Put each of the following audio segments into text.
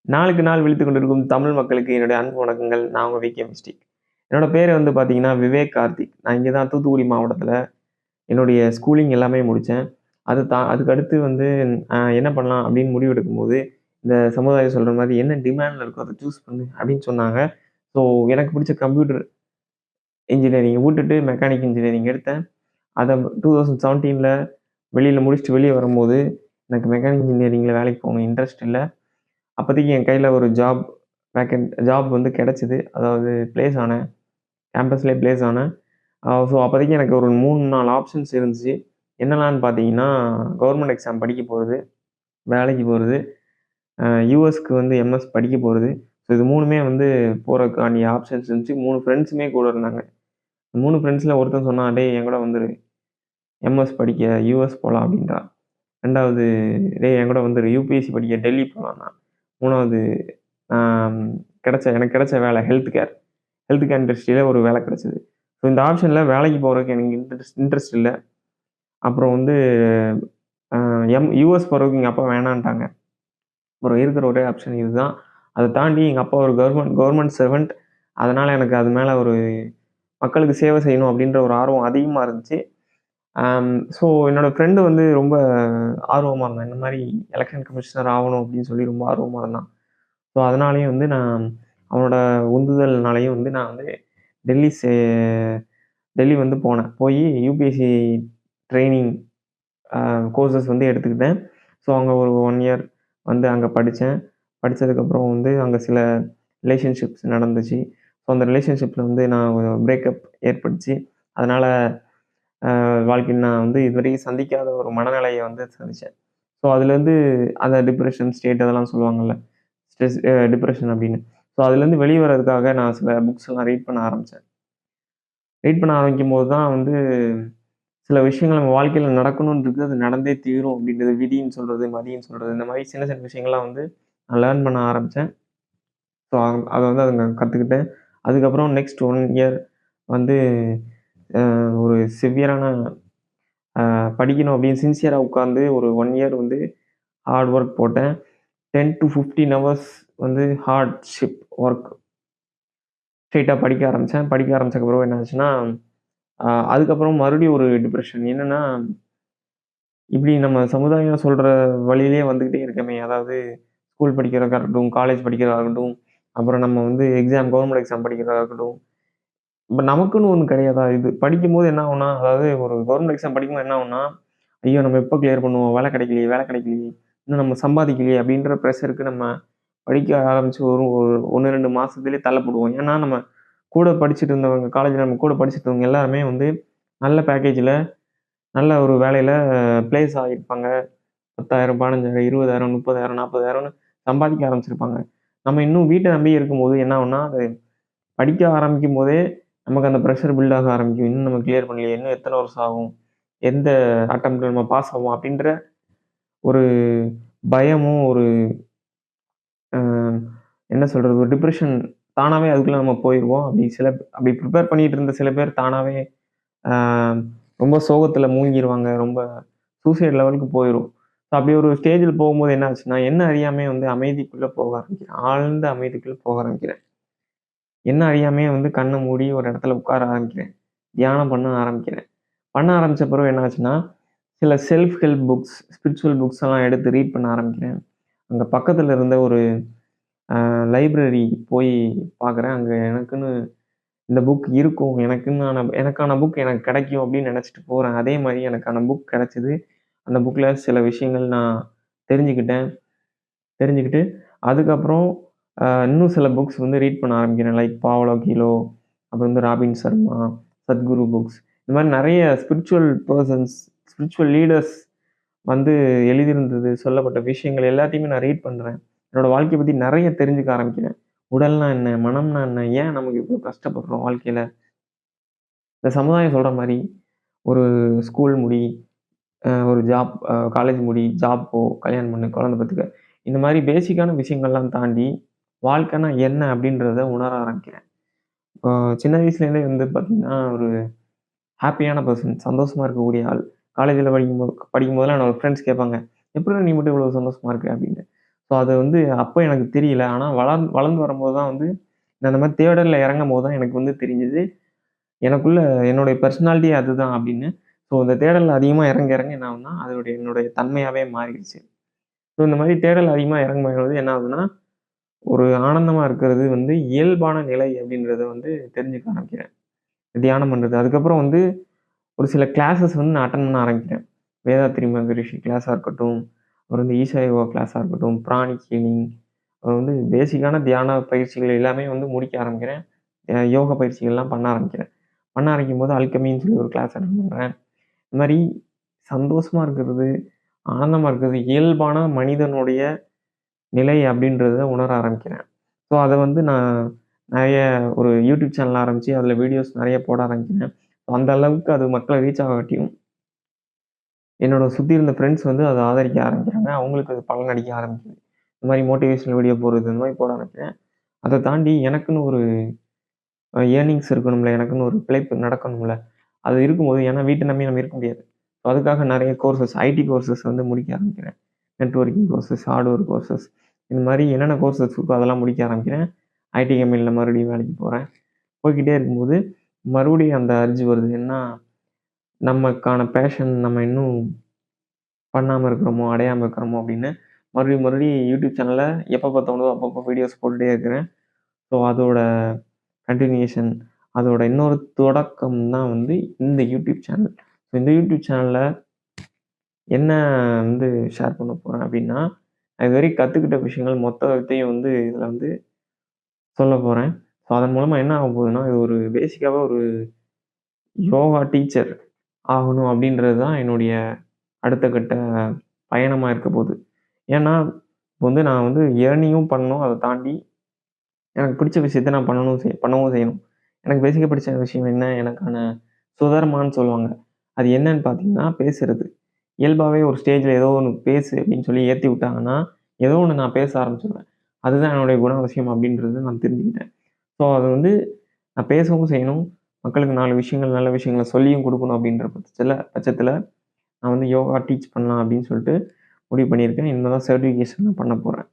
நாளுக்கு நாள் விழித்துக் கொண்டிருக்கும் தமிழ் மக்களுக்கு என்னுடைய அன்பு வணக்கங்கள். நான் உங்க விகே மிஸ்டிக். என்னோட பேரு வந்து பார்த்தீங்கன்னா, விவேக் கார்த்திக். நான் இங்க தான் தூத்துக்குடி மாவட்டத்தில என்னுடைய ஸ்கூலிங் எல்லாமே முடிச்சேன். அதுக்கு அடுத்து வந்து என்ன பண்ணலாம் அப்படின்னு முடிவு எடுக்கும்போது, இந்த சமுதாயம் சொல்ற மாரி என்ன டிமாண்ட்ல இருக்கோ அத சூஸ் பண்ணு அப்படின்னு சொன்னாங்க. ஸோ எனக்கு பிடிச்ச கம்ப்யூட்டர் இன்ஜினியரிங் விட்டுட்டு மெக்கானிக் இன்ஜினியரிங் எடுத்தேன். அத 2017ல வெளியில முடிச்சுட்டு வெளிய வரும்போது, எனக்கு மெக்கானிக் இன்ஜினியரிங்ல வேலைக்கு போகணும் இன்ட்ரெஸ்ட் இல்ல. அப்போதைக்கு என் கையில ஒரு ஜாப் வந்து கிடைச்சது. அதாவது பிளேஸ் ஆனேன். கேம்பஸ்லயே பிளேஸ் ஆனேன். ஸோ அப்போதைக்கு எனக்கு ஒரு 3, 4 ஆப்ஷன்ஸ் இருந்துச்சு. என்னலான்னு பார்த்தீங்கன்னா, கவர்மெண்ட் எக்ஸாம் படிக்க போறது, வேலைக்கு போறது, யுஎஸ்க்கு வந்து எம்எஸ் படிக்க போறது. ஸோ இது 3மே வந்து போறதுக்கான ஆப்ஷன்ஸ் இருந்துச்சு. 3 ஃப்ரெண்ட்ஸுமே கூட இருந்தாங்க. 3 ஃப்ரெண்ட்ஸ்ல ஒருத்தன் சொன்னான், "டேய் என் கூட வந்துரு. எம்எஸ் படிக்க யுஎஸ் போலாம்" அப்படின்றான். 2வது, "டேய் என் கூட வந்துரு. யுபிஎஸ்சி படிக்க டெல்லி போலாம்ன்னான்." 3வது, ஆம் எனக்கு கிடைச்ச வேலை ஹெல்த் கேர் இண்டஸ்ட்ரியில ஒரு வேலை கிடைச்சது. ஸோ இந்த ஆப்ஷன்ல வேலைக்கு போறதுக்கு எனக்கு இன்ட்ரெஸ்ட் இல்ல. அப்புறம் வந்து அ யுஎஸ் போறதுக்கு எங்க அப்பா வேணான்ட்டாங்க. அப்புறம் இருக்கிற ஒரே ஆப்ஷன் இதுதான். அத தாண்டி எங்க அப்பா ஒரு கவர்ன்மென்ட் செர்வன்ட். அதனால எனக்கு அது மேல ஒரு மக்களுக்கு சேவை செய்யணும் அப்படின்ற ஒரு ஆர்வம் அதிகமா இருந்துச்சு. ஸோ என்னோட ஃப்ரெண்ட் வந்து ரொம்ப ஆர்வமா இருந்தான். இந்த மாரி எலக்ஷன் கமிஷனர் ஆவணும் அப்படின்னு சொல்லி ரொம்ப ஆர்வமா இருந்தான். ஸோ அதனாலேயே வந்து நான் அவனோட உந்துதல்னாலேயும் வந்து நான் வந்து டெல்லி சே டெல்லி வந்து போனேன். போயி யுபிஎஸ்சி ட்ரெய்னிங் அ கோர்சஸ் வந்து எடுத்துக்கிட்டேன். ஸோ அங்க ஒரு 1 இயர் வந்து அங்க படிச்சேன். படிச்சதுக்கப்புறம் வந்து அங்க சில ரிலேஷன்ஷிப்ஸ் நடந்துச்சு. ஸோ அந்த ரிலேஷன்ஷிப்ல வந்து நான் பிரேக்கப் ஏற்பட்டுச்சு. அதனால வாழ்க்கையில நான் வந்து இதுவரைக்கும் சந்திக்காத ஒரு மனநிலைய வந்து சந்திச்சேன். ஸோ அதுலேருந்து அந்த டிப்ரஷன் ஸ்டேட் அதெல்லாம் சொல்லுவாங்கல்ல. ஸ்ட்ரெஸ் டிப்ரஷன் அப்படின்னு. ஸோ அதுலேருந்து வெளிய வரதுக்காக நான் சில புக்ஸ்லாம் ரீட் பண்ண ஆரம்பிச்சேன். ரீட் பண்ண ஆரம்பிக்கும்போது தான் வந்து சில விஷயங்கள் நம்ம வாழ்க்கையில நடக்கணும்னு இருக்கு. அது நடந்தே தீரும் அப்படின்றது விதின்னு சொல்றது, மதின்னு சொல்றது, இந்த மாரி சின்ன சின்ன விஷயங்கள்லாம் வந்து நான் லேர்ன் பண்ண ஆரம்பிச்சேன். ஸோ அத வந்து அங்க கத்துக்கிட்டேன். அதுக்கப்புறம் நெக்ஸ்ட் 1 இயர் வந்து ஒரு சிவியரான படிக்கணும் அப்படின்னு சின்சியரா உட்கார்ந்து ஒரு 1 இயர் வந்து ஹார்ட் ஒர்க் போட்டேன். 10 டூ 15 ஹவர்ஸ் வந்து ஹார்ட்ஷிப் ஒர்க் ஸ்ட்ரெயிட்டா படிக்க ஆரம்பிச்சேன். படிக்க ஆரம்பிச்சதுக்கு அப்புறம் என்ன ஆச்சுன்னா, அதுக்கப்புறம் மறுபடியும் ஒரு டிப்ரஷன். என்னன்னா, இப்படி நம்ம சமுதாயம் சொல்ற வழியிலேயே வந்துகிட்டே இருக்கமே. அதாவது ஸ்கூல் படிக்கிறதா இருக்கட்டும், காலேஜ் படிக்கிறதா இருக்கட்டும், அப்புறம் நம்ம வந்து கவர்மெண்ட் எக்ஸாம் படிக்கிறதா இருக்கட்டும். இப்ப நமக்குன்னு ஒண்ணு கிடையாதா? இது படிக்கும்போது என்ன ஆகும்னா, அதாவது ஒரு கவர்மெண்ட் எக்ஸாம் படிக்கும்போது என்ன ஆகும்னா, ஐயோ! நம்ம எப்ப கிளியர் பண்ணுவோம்? வேலை கிடைக்கலையே! இன்னும் நம்ம சம்பாதிக்கலையே! அப்படின்ற ப்ரெஷருக்கு நம்ம படிக்க ஆரம்பிச்சு ஒரு ஒரு 1, 2 மாசத்திலேயே தள்ளப்படுவோம். ஏன்னா, நம்ம கூட படிச்சுட்டு இருந்தவங்க, காலேஜ்ல நம்ம கூட படிச்சுட்டு இருந்தவங்க எல்லாருமே வந்து நல்ல பேக்கேஜ்ல, நல்ல ஒரு வேலையில பிளேஸ் ஆகியிருப்பாங்க. 10,000, 15,000, 20,000, 30,000, 40,000ன்னு சம்பாதிக்க ஆரம்பிச்சிருப்பாங்க. நம்ம இன்னும் வீட்ட நம்பி இருக்கும்போது என்ன ஆகும்னா, அது படிக்க ஆரம்பிக்கும்போதே நமக்கு அந்த பிரஷர் பில்ட் ஆக ஆரம்பிக்கும். இன்னும் நம்ம கிளியர் பண்ணலையே! இன்னும் எத்தன வருஷம் ஆகும்? எந்த அட்டெம்ப்ட்ல நம்ம பாஸ் ஆவோம்? அப்படின்ற ஒரு பயமும், ஒரு அ என்ன சொல்றது? ஒரு டிப்ரஷன் தானாவே அதுக்குள்ள நம்ம போயிருவோம். அப்படி ப்ரிப்பேர் பண்ணிட்டு இருந்த சில பேர் தானாவே அ ரொம்ப சோகத்துல மூழ்கிருவாங்க. ரொம்ப சூசைட் லெவலுக்கு போயிரும். அப்படி ஒரு ஸ்டேஜ்ல போகும்போது என்ன ஆச்சுன்னா, என்ன அறியாமயே வந்து அமைதிக்குள்ள போக ஆரம்பிக்கிறேன். ஆழ்ந்த அமைதிக்குள்ள போக ஆரம்பிக்கிறேன். என்ன அறியாமயே வந்து கண்ண மூடி ஒரு இடத்துல உட்கார ஆரம்பிக்கிறேன். தியானம் பண்ண ஆரம்பிக்கிறேன். பண்ண ஆரம்பிச்ச பிறகு என்ன ஆச்சுன்னா, சில self help books, spiritual books எல்லாம் எடுத்து ரீட் பண்ண ஆரம்பிக்கிறேன். அங்க பக்கத்துல இருந்த ஒரு லைப்ரரி போய் பார்க்குறேன். அங்க எனக்குன்னு இந்த புக் இருக்கும். எனக்கான புக் எனக்கு கிடைக்கும் அப்படின்னு நினைச்சுட்டு போறேன். அதே மாரி எனக்கான புக் கிடைச்சது. அந்த புக்ல சில விஷயங்கள் நான் தெரிஞ்சுக்கிட்டேன். தெரிஞ்சுக்கிட்டு அதுக்கப்புறம் இன்னும் சில புக்ஸ் வந்து ரீட் பண்ண ஆரம்பிக்கிறேன். லைக் பாவ்லோ கீலோ, அப்புறம் வந்து ராபின் சர்மா, சத்குரு புக்ஸ். இந்த மாரி நெறைய ஸ்பிரிச்சுவல் லீடர்ஸ் வந்து எழுதியிருந்தது, சொல்லப்பட்ட விஷயங்கள் எல்லாத்தையுமே நான் ரீட் பண்றேன். என்னோட வாழ்க்கைய பத்தி நெறைய தெரிஞ்சுக்க ஆரம்பிக்கிறேன். உடல்னா என்ன? மனம்னா என்ன? ஏன் நமக்கு இவ்ளோ கஷ்டப்படுறோம் வாழ்க்கையில? இந்த சமுதாயம் சொல்ற மாரி ஒரு ஸ்கூல் முடி, ஒரு காலேஜ் முடி, ஜாப் போ, கல்யாணம் பண்ணு, குழந்தை பெத்துக்க. இந்த மாரி பேசிக்கான விஷயங்கள்லாம் தாண்டி, வாழ்க்கைன்னா என்ன? அப்படின்றத உணர ஆரம்பிக்கிறேன். இப்போ சின்ன வயசுலேருந்தே வந்து பார்த்தீங்கன்னா, ஒரு ஹேப்பியான பெர்சன். சந்தோஷமா இருக்கக்கூடிய ஆள். காலேஜ்ல படிக்கும்போதெல்லாம் என்னோட ஃப்ரெண்ட்ஸ் கேட்பாங்க, "எப்புட்றா நீ மட்டும் இவ்வளோ சந்தோஷமா இருக்க?" அப்படின்னு. ஸோ அது வந்து அப்போ எனக்கு தெரியல. ஆனா வளர்ந்து வரும்போது தான் வந்து நான் அந்த மாரி தேடல்ல இறங்கும்போது தான் எனக்கு வந்து தெரிஞ்சது. எனக்குள்ள என்னுடைய பெர்சனாலிட்டியே அதுதான் அப்படின்னு. ஸோ இந்த தேடல்ல அதிகமா இறங்க இறங்க என்ன ஆகும்னா, அதோடைய என்னுடைய தன்மையாவே மாறிடுச்சு. ஸோ இந்த மாரி தேடல் அதிகமா இறங்கும்போது என்ன ஆகுதுன்னா, ஒரு ஆனந்தமா இருக்கிறது வந்து இயல்பான நிலை அப்படின்றத வந்து தெரிஞ்சுக்க ஆரம்பிக்கிறேன். தியானம் பண்றது. அதுக்கப்புறம் வந்து ஒரு சில கிளாஸஸ் வந்து நான் அட்டெண்ட் பண்ண ஆரம்பிக்கிறேன். வேதாத்ரி மகரிஷி கிளாஸா இருக்கட்டும், அப்புறம் வந்து ஈஷா யோகா கிளாஸா இருக்கட்டும், பிராணிக் ஹீலிங், அப்புறம் வந்து பேசிக்கான தியான பயிற்சிகள் எல்லாமே வந்து முடிக்க ஆரம்பிக்கிறேன். யோகா பயிற்சிகள்லாம் பண்ண ஆரம்பிக்கிறேன். பண்ண ஆரம்பிக்கும்போது அல்கெமின்னு சொல்லி ஒரு கிளாஸ் அட்டெண்ட் பண்றேன். இந்த மாரி சந்தோஷமா இருக்கிறது, ஆனந்தமா இருக்கிறது, இயல்பான மனிதனுடைய நிலை அப்படின்றத உணர ஆரம்பிக்கிறேன். ஸோ அத வந்து நான் நெறைய ஒரு யூடியூப் சேனல் ஆரம்பிச்சு, அதில வீடியோஸ் நெறைய போட ஆரம்பிக்கிறேன். அந்த அளவுக்கு அது மக்கள ரீச் ஆகாட்டியும், என்னோட சுத்தி இருந்த ஃப்ரெண்ட்ஸ் வந்து அத ஆதரிக்க ஆரம்பிக்கிறாங்க. அவங்களுக்கு அது பலனளிக்க ஆரம்பிக்குது. இந்த மாரி மோட்டிவேஷனல் வீடியோ போடுறது, இந்த மாரி போட ஆரம்பிக்கிறேன். அத தாண்டி எனக்குன்னு ஒரு ஏர்னிங்ஸ் இருக்கணும்ல, எனக்குன்னு ஒரு பிழைப்பு நடக்கணும்ல. அது இருக்கும்போது ஏன்னா வீட்ட நம்பி நம்ம இருக்க முடியாது. அதுக்காக நெறைய கோர்சஸ், ஐடி கோர்சஸ் வந்து முடிக்க ஆரம்பிக்கிறேன். நெட்வொர்க்கிங் கோர்சஸ், ஹார்ட்வேர் கோர்சஸ் இந்த மாரி என்னென்ன கோர்சஸ் இருக்கோ அதெல்லாம் முடிக்க ஆரம்பிக்கிறேன். ஐடி கம்பெனில மறுபடியும் வேலைக்கு போறேன். போய்க்கிட்டே இருக்கும்போது, மறுபடியும் அந்த அர்ஜ் வருது. என்ன நமக்கான பேஷன் நம்ம இன்னும் பண்ணாம இருக்கிறோமோ, அடையாம இருக்கிறோமோ அப்படின்னு மறுபடியும் யூடியூப் சேனல்ல எப்பப்ப தோணுதோ அப்பப்போ வீடியோஸ் போட்டுட்டே இருக்கிறேன். ஸோ அதோட கன்டினியூஷன் அதோட இன்னொரு தொடக்கம் தான் வந்து இந்த யூடியூப் சேனல். ஸோ இந்த யூடியூப் சேனல்ல என்ன வந்து ஷேர் பண்ண போறேன் அப்படின்னா, நான் இதுவரைக்கும் கத்துக்கிட்ட விஷயங்கள் மொத்தத்தையும் வந்து இதில வந்து சொல்லப் போறேன். ஸோ அதன் மூலமா என்ன ஆகப் போகுதுன்னா, இது ஒரு பேசிக்காவா ஒரு யோகா டீச்சர் ஆகணும் அப்படின்றது தான் என்னுடைய அடுத்த கட்ட பயணமா இருக்கப் போகுது. ஏன்னா, இப்ப வந்து நான் வந்து ஏர்னிங்கும் பண்ணணும். அத தாண்டி எனக்கு பிடிச்ச விஷயத்த நான் பண்ணவும் செய்யணும். எனக்கு பேசிக்கா பிடிச்ச விஷயம் என்ன? எனக்கான சுதர்மான்னு சொல்லுவாங்க. அது என்னன்னு பார்த்தீங்கன்னா, பேசுறது. இயல்பாவே ஒரு ஸ்டேஜ்ல ஏதோ ஒண்ணு பேசு அப்படின்னு சொல்லி ஏத்தி விட்டாங்கன்னா, ஏதோ ஒண்ணு நான் பேச ஆரம்பிச்சுருவேன். அதுதான் என்னுடைய குணாதிசயம் அப்படின்றத நான் தெரிஞ்சுக்கிட்டேன். ஸோ அது வந்து நான் பேசவும் செய்யணும். மக்களுக்கு 4 விஷயங்கள், நல்ல விஷயங்கள சொல்லியும் குடுக்கணும் அப்படின்ற பட்சத்தில நான் வந்து யோகா டீச் பண்ணலாம் அப்படின்னு சொல்லிட்டு முடிவு பண்ணியிருக்கேன். இனிமே தான் சர்டிஃபிகேஷன் நான் பண்ண போறேன்.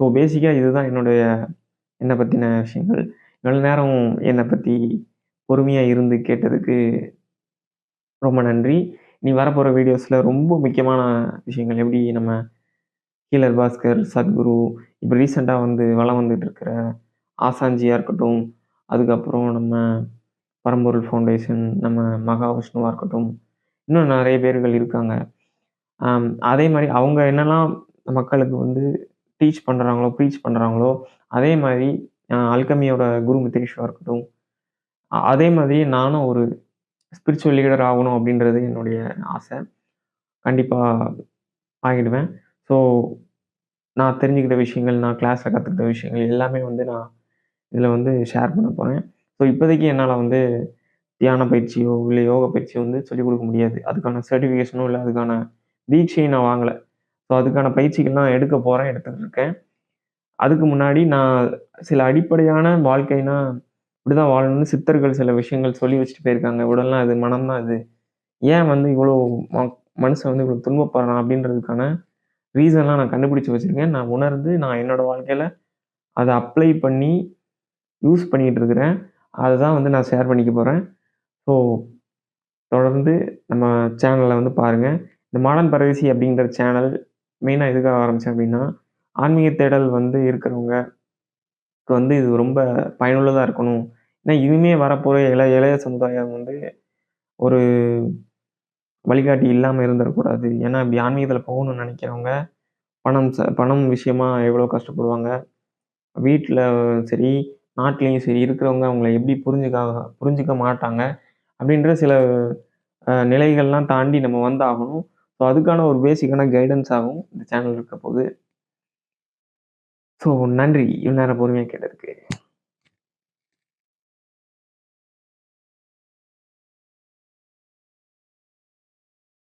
ஸோ பேசிக்கா இதுதான் என்னுடைய என்ன பத்தின விஷயங்கள். இவ்வளவு நேரம் என்ன பத்தி பொறுமையா இருந்து கேட்டதுக்கு ரொம்ப நன்றி. இனி வரப்போற வீடியோஸ்ல ரொம்ப முக்கியமான விஷயங்கள் எப்படி நம்ம ஹீலர் பாஸ்கர், சத்குரு இப்ப ரீசென்ட்டா வந்து வலம் வந்துட்டு இருக்கிற ஆசான்ஜியா இருக்கட்டும், அதுக்கப்புறம் நம்ம பரம்பொருள் ஃபவுண்டேஷன், நம்ம மகாவிஷ்ணுவா இருக்கட்டும், இன்னும் நெறைய பேர்கள் இருக்காங்க. அதே மாரி அவங்க என்னலாம் மக்களுக்கு வந்து டீச் பண்றாங்களோ, ப்ரீச் பண்றாங்களோ, அதே மாரி அல்கெமியோட குரு மித்ரேஷ்வா இருக்கட்டும், அதே மாதிரி நானும் ஒரு ஸ்பிரிச்சுவல் லீடர் ஆகணும் அப்படின்றது என்னுடைய ஆசை. கண்டிப்பா ஆகிடுவேன். ஸோ நான் தெரிஞ்சுக்கிட்ட விஷயங்கள், நான் கிளாஸ்ல கத்துக்கிட்ட விஷயங்கள் எல்லாமே வந்து நான் இதில வந்து ஷேர் பண்ண போறேன். ஸோ இப்போதைக்கு என்னால வந்து தியான பயிற்சியோ, இல்ல யோகா பயிற்சியோ வந்து சொல்லிக் குடுக்க முடியாது. அதுக்கான சர்டிஃபிகேஷனோ, இல்ல அதுக்கான தீட்சையும் நான் வாங்கல. ஸோ அதுக்கான பயிற்சிகள் நான் எடுக்க போறேன், எடுத்துட்டு இருக்கேன். அதுக்கு முன்னாடி நான் சில அடிப்படையான வாழ்க்கைனா, இப்படிதான் வாழணும்னு சித்தர்கள் சில விஷயங்கள் சொல்லி வச்சுட்டு போயிருக்காங்க. உடல் தான் இது, மனம் தான் இது. ஏன் வந்து இவ்வளோ ம மனுஷன் வந்து இவ்வளோ துன்பப்படுறான் அப்படின்றதுக்கான ரீசன்லாம் நான் கண்டுபிடிச்சு வச்சிருக்கேன். நான் உணர்ந்து நான் என்னோட வாழ்க்கையில அத அப்ளை பண்ணி யூஸ் பண்ணிட்டு இருக்கிறேன். அததான் வந்து நான் ஷேர் பண்ணிக்க போறேன். ஸோ தொடர்ந்து நம்ம சேனல வந்து பாருங்க. இந்த மாடர்ன் பரதேசி அப்படிங்கிற சேனல் மெயினா எதுக்காக ஆரம்பிச்சேன் அப்படின்னா, ஆன்மீக தேடல் வந்து இருக்கிறவங்க வந்து இது ரொம்ப பயனுள்ளதா இருக்கணும். ஏன்னா இனிமே வரப்போற இளைய சமுதாயம் வந்து ஒரு வழிகாட்டி இல்லாம இருந்துறக்கூடாது. ஏன்னா இப்படி ஆன்மீகத்தில போகணும்னு நெனைக்கிறவங்க, பணம் விஷயமா எவ்வளோ கஷ்டப்படுவாங்க. வீட்ல சரி, நாட்டிலயும் சரி இருக்கிறவங்க அவங்கள எப்படி புரிஞ்சுக்க மாட்டாங்க. அப்படின்ற சில நிலைகள்லாம் தாண்டி நம்ம வந்தாகணும். ஸோ அதுக்கான ஒரு பேசிக்கான கைடன்ஸாவும் இந்த சேனல் இருக்க போது. ஸோ நன்றி. இவ்வளவு நேரம் பொறுமையா கேட்டதுக்கு.